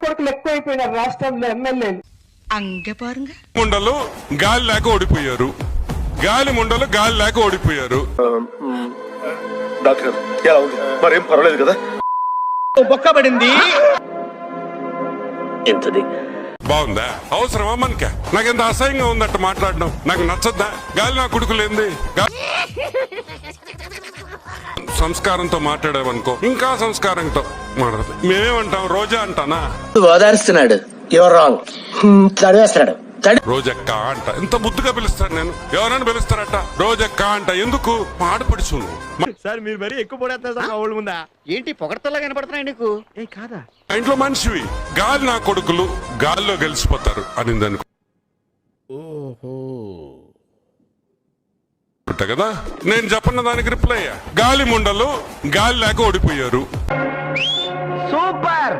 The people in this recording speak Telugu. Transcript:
కొడుకులు ఎక్కువైపోయినారు రాష్ట్రంలో ఎమ్మెల్యేలు. అంగ పారుంగ ముండలు గాలి లేక ఓడిపోయారు. గాలి ముండలు గాలి లేక ఓడిపోయారు. డాక్టర్ ఎలా ఉంది? మరేం పర్వాలేదు కదా? బొక్కబడింది. ఎంతది బాగుందా? అవసరమా మనక? నాకెంత అసహ్యంగా ఉందట మాట్లాడడం. నాకు నచ్చద్దా? గాలి నా కొడుకులేంది? సంస్కారంతో మాట్లాడావనుకో ఇంకా సంస్కారంతో మాట్లాడదు. మేమేమంటాం? రోజా అంటానా? ఓదారుస్తున్నాడు. Your wrong. చదివేస్తున్నాడు. రోజక్క అంట. ఎంత ముద్దుగా పిలుస్తాడు. నేను ఎవరైనా పిలుస్తారట రోజక్క అంట. ఎందుకు? ఆడపడుచు సార్ మీరు మరీ ఎక్కువ పడేస్తారు సార్ మా ఊళ్ళ ముందా. ఏంటి పొగడతల్లా కనపడుతున్నాయి నీకు? ఏ కాదా? ఇంట్లో మనిషివి గాలి నా కొడుకులు గాల్లో గెలిచిపోతారు అనిందనుకో కదా. నేను చెప్పన్న దానికి రిప్లై అయ్యా. గాలి ముండలు గాలి లేక ఓడిపోయారు. సూపర్.